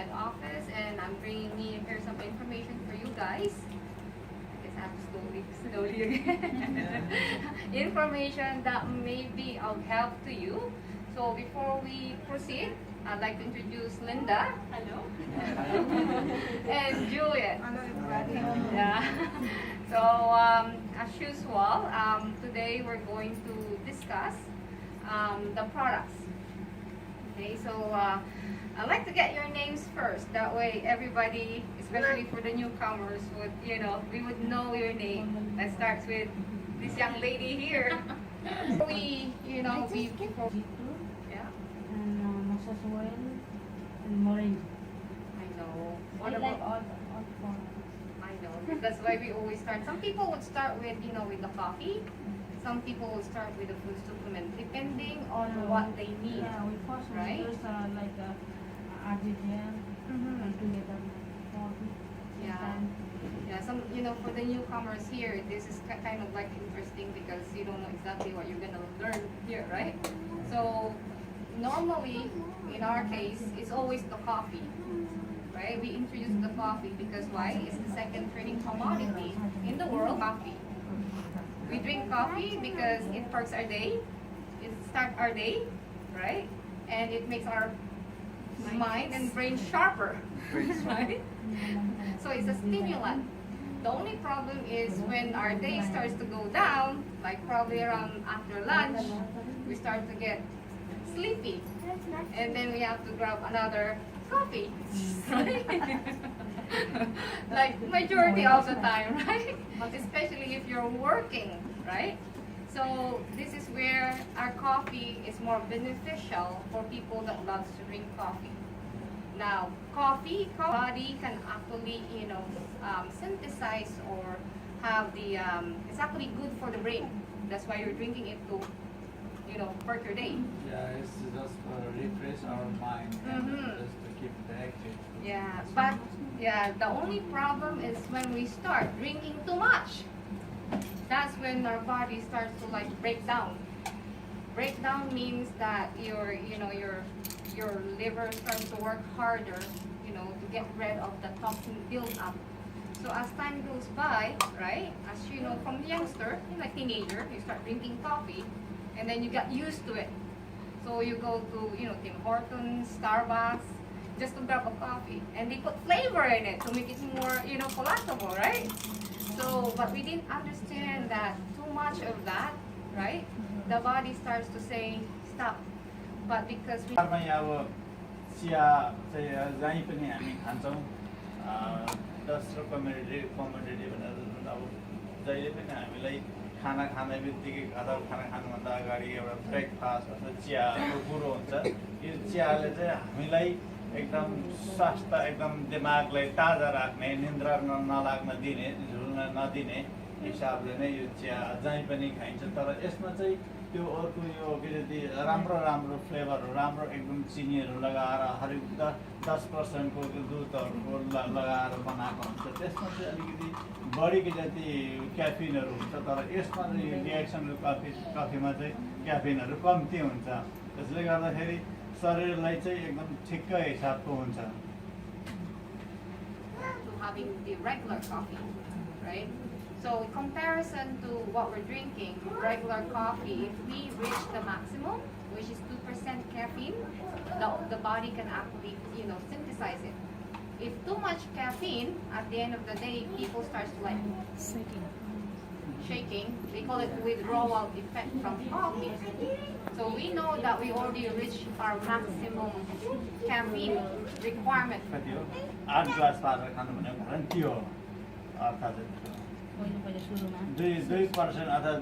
head office, and I'm bringing here some information for you guys. I guess I have to slowly again. Information that may be of help to you. So before we proceed, I'd like to introduce Linda. Hello. And Juliet. Hello, everybody. Yeah. So as usual, today we're going to discuss the products. Okay, so I'd like to get your names first. That way everybody, especially for the newcomers, would, we would know your name. Let's start with this young lady here. We, before, yeah. And Massasoil and Morin. I know. I What like about? all four. I know. That's why we always start. Some people would start with, with the coffee. Some people will start with the food supplement, depending on what they need. Yeah, we first right? use like artisan and together coffee. Yeah. Yeah, for the newcomers here, this is kind of like interesting because you don't know exactly what you're gonna learn here, right? So normally, in our case, it's always the coffee, right? We introduce the coffee because why? It's the second trading commodity in the world, coffee. We drink coffee because it perks our day, it starts our day, right? And it makes our mind and brain sharper, right? So it's a stimulant. The only problem is when our day starts to go down, like probably around after lunch, we start to get sleepy. And then we have to grab another coffee, right? Like majority of the time, right? Especially if you're working, right? So this is where our coffee is more beneficial for people that loves to drink coffee. Now, coffee body can actually, synthesize or have the, it's actually good for the brain. That's why you're drinking it to, perk your day. Yeah, it's just refresh our mind and just to keep it active. Yeah, but the only problem is when we start drinking too much. That's when our body starts to like break down. Break down means that your liver starts to work harder, to get rid of the toxin build up. So as time goes by, right, as you know, from youngster, like teenager, you start drinking coffee, and then you get used to it. So you go to, Tim Hortons, Starbucks, just to grab a coffee, and they put flavor in it to make it more, palatable, right? So, but we didn't understand that too much of that, right? The body starts to say stop. But because we अब chia चाहिँ जहीँ पनि हामी खान्छौँ 10 community भनेर अब जहिले पनि हामीलाई खाना खाने बित्तिकै अथवा खाना खानुभन्दा अगाडि एउटा ब्रेकफास्ट अथवा चियाको कुरो हुन्छ यो चियाले चाहिँ हामीलाई एकदम स्वास्थ्य एकदम दिमागलाई ताजा राख्ने निन्द्रा नलाग्न दिने झुल्न नदिने हिसाबले नै यो चिया जहीँ पनि खाइन्छ तर यसमा चाहिँ त्यो अर्को यो अलिकति राम्रो फ्लेभरहरू राम्रो एकदम चिनीहरू लगाएर हरेक 10% को दुधहरूको लगाएर बनाएको हुन्छ त्यसमा चाहिँ अलिकति बढीको जति क्याफिनहरू हुन्छ तर यसमा चाहिँ डिएक्सन कफीमा चाहिँ क्याफिनहरू कम्ती हुन्छ त्यसले गर्दाखेरि शरीरलाई चाहिँ एकदम ठिक्क हिसाबको हुन्छ having the regular coffee, right? So in comparison to what we're drinking, regular coffee, if we reach the maximum, which is 2% caffeine, the body can actually, synthesize it. If too much caffeine, at the end of the day, people start to like shaking. They call it withdrawal effect from coffee. So we know that we already reached our maximum caffeine requirement. 8 glass पारेर खानु भनेको कारण त्यो हो अर्थात् 2% अथवा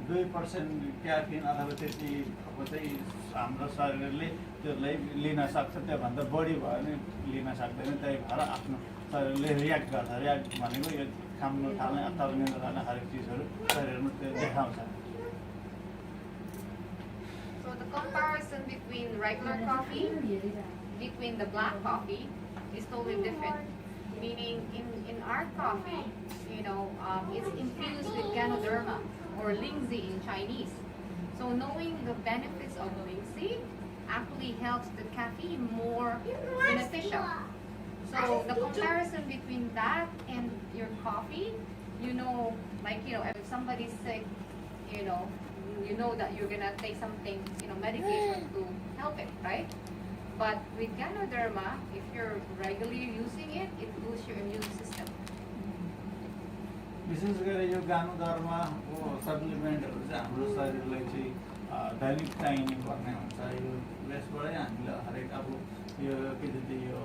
2% caffeine अथवा त्यति चाहिँ हाम्रो शरीरले त्यसलाई लिन सक्छ त्योभन्दा बढी भयो भने लिन सक्दैन त्यही भएर आफ्नो शरीरले रियाक्ट गर्छ रियाक्ट भनेको यो खानु थाल्ने अथवा निन्द्रा लाने हरेक चिजहरू शरीरमा त्यो देखाउँछ So the comparison between regular coffee, between the black coffee, is totally different. Meaning, in our coffee, it's infused with Ganoderma or Lingzi in Chinese. So knowing the benefits of Lingzi actually helps the caffeine more beneficial. So the comparison between that and your coffee, like if somebody's sick, you know, you know that you're gonna take something, medication to help it, right? But with Ganoderma, if you're regularly using it, it boosts your immune system. विशेष गरी यो गानुधर्मको सप्लिमेन्टहरू चाहिँ हाम्रो शरीरलाई चाहिँ दैनिक चाहिने पर्ने हुन्छ यो यसबाटै हामीले हरेक अब यो के भन्छ यो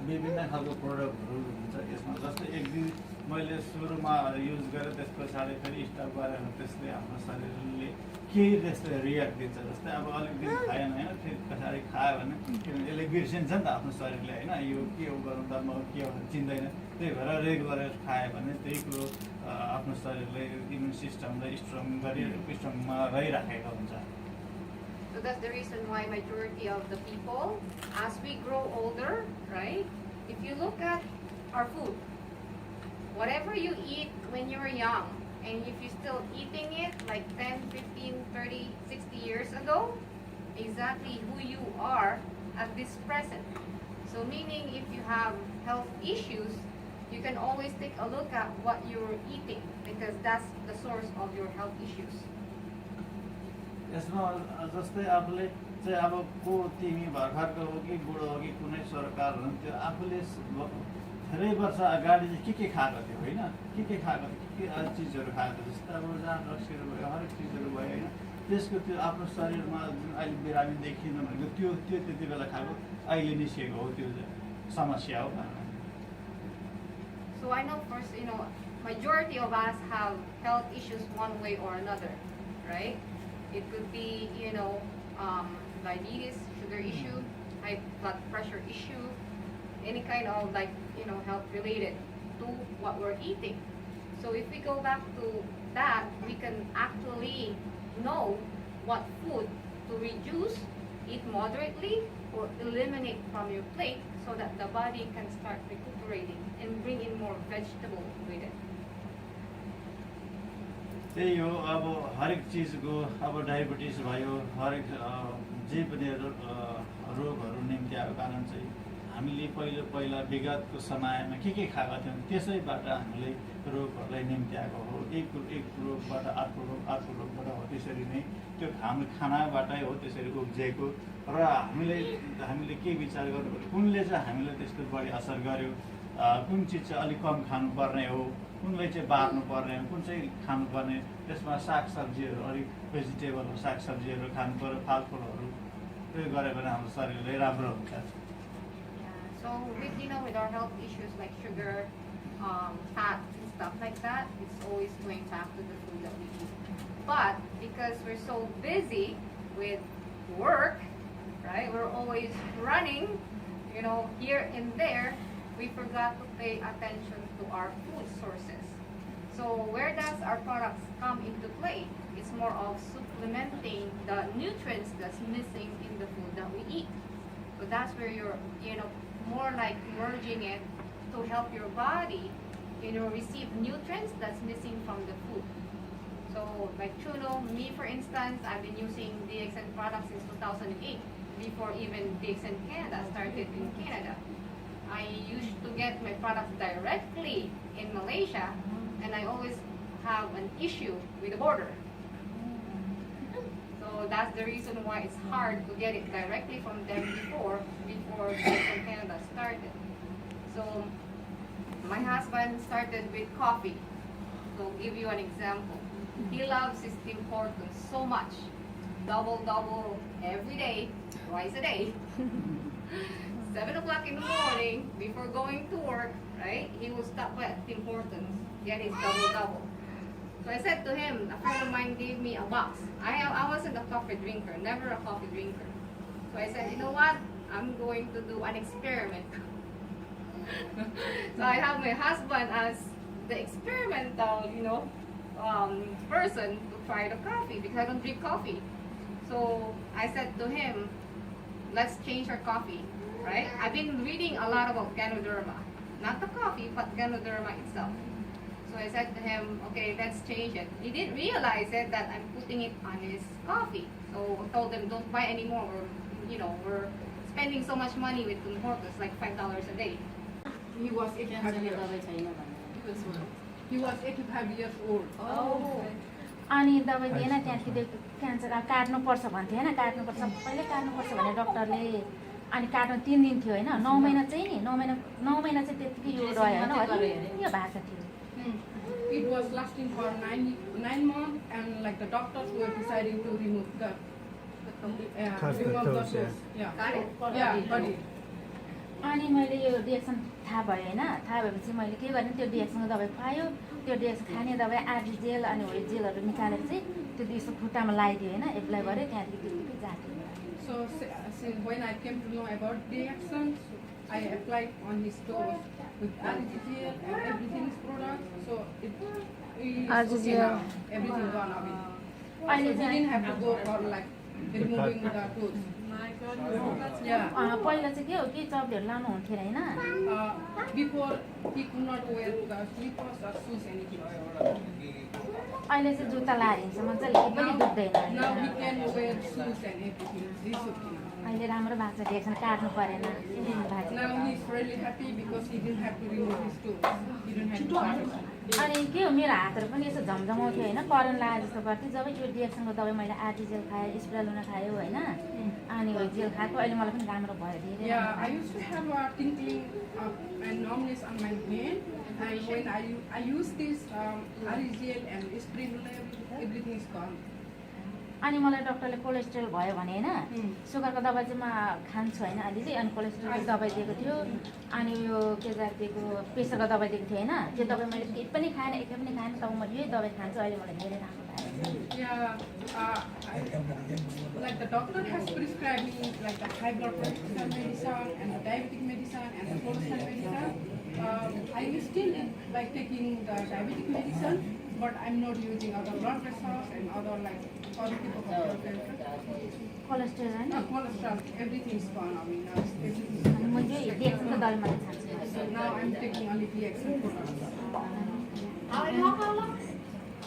विभिन्न खालको प्रोडक्टहरू हुन्छ यसमा जस्तै एक दिन मैले सुरुमा युज गरेँ त्यस पछाडि फेरि स्टप गरेर त्यसले हाम्रो शरीरले केही त्यस्तो रियाक्ट दिन्छ जस्तै अब अलिक दिन खाएन होइन फेरि पछाडि खायो भने किनभने यसले बिर्सिन्छ नि त आफ्नो शरीरले होइन यो के हो गर्नु त म के हो चिन्दैन त्यही भएर रेगुलर खायो भने त्यही कुरो आफ्नो शरीरले इम्युन सिस्टमलाई स्ट्रङमा रहिराखेको हुन्छ. So that's the reason why majority of the people, as we grow older, right? If you look at our food, whatever you eat when you're young, and if you're still eating it like 10, 15, 30, 60 years ago, exactly who you are at this present. So meaning if you have health issues, you can always take a look at what you're eating because that's the source of your health issues. यसमा जस्तै आफूले चाहिँ अब को तिमी भर्खरको हो कि बुढो हो कि कुनै सरकार हुन्थ्यो आफूले धेरै वर्ष अगाडि चाहिँ के खाएको थियो होइन के खाएको थियो के चिजहरू खाएको थियो जस्तै अब जहाँ ड्रग्सहरू भयो हरेक चिजहरू भयो होइन त्यसको त्यो आफ्नो शरीरमा जुन अहिले बिरामी देखिन भनेको त्यो त्यति बेला खाएको अहिले निस्केको हो त्यो समस्या हो. So I know first, majority of us have health issues one way or another, right? It could be, diabetes, sugar issue, high blood pressure issue, any kind of health related to what we're eating. So if we go back to that, we can actually know what food to reduce, eat moderately, or eliminate from your plate so that the body can start recuperating and bring in more vegetable with it. त्यही हो अब हरेक चिजको अब diabetes भयो हरेक जे पनि रोगहरू निम्ति आएको कारण चाहिँ हामीले पहिला विगतको समयमा के खाएका थियौँ त्यसैबाट हामीले रोगहरूलाई निम्ति आएको हो. एक रोगबाट अर्को रोगबाट हो त्यसरी नै त्यो हाम्रो खानाबाटै हो त्यसरी उब्जिएको र हामीले के विचार गर्नुपर्छ कुनले चाहिँ हामीलाई त्यस्तो बढी असर गर्यो कुन चिज चाहिँ अलिक कम खानुपर्ने हो कुनलाई चाहिँ बार्नुपर्ने हो कुन चाहिँ खानुपर्ने त्यसमा सागसब्जीहरू अलिक भेजिटेबलहरू सागसब्जीहरू खानुपर्यो फलफुलहरू त्यो गऱ्यो भने हाम्रो शरीरलाई राम्रो हुन्छ. So with our health issues like sugar, fat and stuff like that, it's always going back to the food that we eat. But because we're so busy with work, right? We're always running, here and there. We forgot to pay attention to our food sources. So where does our products come into play? It's more of supplementing the nutrients that's missing in the food that we eat. So that's where you're, more like merging it to help your body, receive nutrients that's missing from the food. So like Chuno, me for instance, I've been using DXN products since 2008, before even DXN Canada started in Canada. I used to get my products directly in Malaysia, and I always have an issue with the border. So that's the reason why it's hard to get it directly from them before DXN Canada started. So my husband started with coffee. So I'll give you an example. He loves his Tim Hortons so much. Double every day, twice a day. 7 o'clock in the morning, before going to work, right? He will stop at Tim Hortons, get his double. So I said to him, a friend of mine gave me a box. I wasn't a coffee drinker, never a coffee drinker. So I said, you know what? I'm going to do an experiment. So I have my husband as the experimental, person to try the coffee because I don't drink coffee. So I said to him, let's change our coffee, right? I've been reading a lot about Ganoderma. Not the coffee, but Ganoderma itself. So I said to him, okay, let's change it. He didn't realize it that I'm putting it on his coffee. So I told him, don't buy anymore or we're spending so much money with Confortos, like $5 a day. He was 85 years. He was 85 years old. Oh. अनि दबाई दिएन त्यहाँदेखि त्यो cancer अब काट्नुपर्छ भन्थ्यो होइन काट्नुपर्छ सबैले काट्नुपर्छ भने डक्टरले अनि काट्नु 3 दिन थियो होइन 9 महिना चाहिँ नि 9 महिना चाहिँ त्यतिकै यो रह्यो होइन यो भएको थियो It was lasting for 9 months, and like the doctors were deciding to remove the source. Yeah. Got it. Yeah, got it. अनि मैले यो डिएक्सन थाहा भयो होइन थाहा भएपछि मैले के गरेँ त्यो डिएक्सनको दबाई खुवायो त्यो डिएक्सन खाने दबाई आरडी जेल अनि हो जेलहरू निकालेर चाहिँ त्यो यसो खुट्टामा लगाइदियो होइन एप्लाई गरेँ त्यहाँदेखि त्यतिकै जाथ्यो So when I came to know about DXN, I applied on his stores with RGGL and everything's product. So it is okay now. Everything gone away. So he didn't have to go for like removing the tooth. Yeah. पहिला चाहिँ के हो कि चप्लीहरू लाउनु हुन्थेन होइन Before he could not wear the slippers or shoes anything. अहिले चाहिँ जुत्ता लाएर हिँड्छ मजाले केही पनि दुख्दैन Now he can wear shoes and everything. He's okay now. अहिले राम्रो भएको छ डिएक्सन काट्नु परेन Now he's really happy because he didn't have to remove his tooth. He didn't have to cut it. अनि के हो मेरो हातहरू पनि यसो झमझमाउँथ्यो होइन करेन्ट लागेको जस्तो गर्थ्यो जब यो डिएक्सनको दबाई मैले आरटी जेल खाएँ स्प्रालुना खायो होइन अनि हो जेल खाएको अहिले मलाई पनि राम्रो भयो धेरै Yeah, I used to have a tinkling and numbness on my hand, and when I use this RGL and spirulina, everything is gone. अनि मलाई डक्टरले कोलेस्ट्रोल भयो भने होइन सुगरको दबाई चाहिँ म खान्छु होइन अलिअलि अनि कोलेस्ट्रोलको दबाई दिएको थियो अनि यो के दिएको प्रेसरको दबाई दिएको थियो होइन त्यो दबाई मैले केही पनि खाएन एकै पनि खाएन तब म यही दबाई खान्छु अहिले मलाई धेरै राम्रो भयो Yeah, like the doctor has prescribed me like the high blood pressure medicine and the diabetic medicine and the cholesterol medicine. I am still like taking the diabetic medicine, but I'm not using other blood pressures and other like other type of blood pressure. Cholesterol होइन Cholesterol, everything is gone. I mean, now everything is अनि म यही डिएक्सनको दबाई मात्रै खान्छु So now I'm taking only DXN products. How long?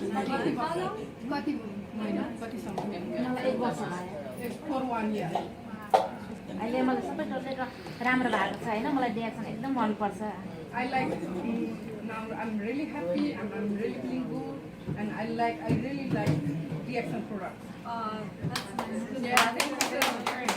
Kati महिना कति समय मलाई 1 वर्ष भयो for 1 year. अहिले मलाई सबै डरले राम्रो भएको छ होइन मलाई डिएक्सन एकदम मनपर्छ I like now I'm really happy and I'm really feeling good and I really like DXN products. That's nice. Yeah, thank you so much.